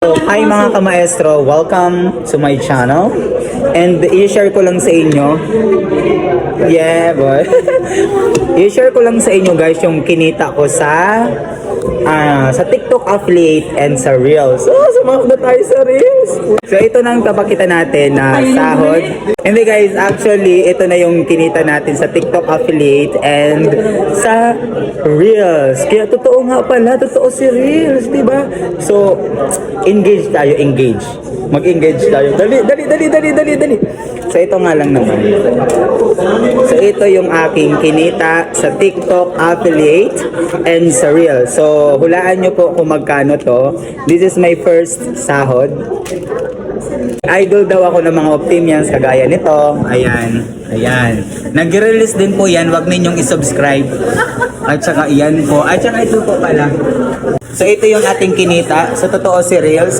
So, hi mga kamaestro, welcome to my channel. And i-share ko lang sa inyo. Yeah, boy. I-share ko lang sa inyo guys yung kinita ko sa TikTok affiliate and sa Reels. So, sumama na tayo sa Reels. So, ito na ang kapakita natin na sahod. Hindi guys, actually, ito na yung kinita natin sa TikTok affiliate and sa Reels. Kaya totoo nga pala, totoo si Reels, diba? So, engage tayo, engage. Mag-engage tayo. Dali. So, ito nga lang naman. So, ito yung aking kinita sa TikTok affiliate and sa Reels. So, hulaan nyo po kung magkano to. This is my first sahod. Idol daw ako ng mga Optimians kagaya nito. Ayan. Nag-release din po yan. Huwag ninyong isubscribe. At saka yan po. At saka ito po pala. So ito yung ating kinita. Sa totoo si Reels.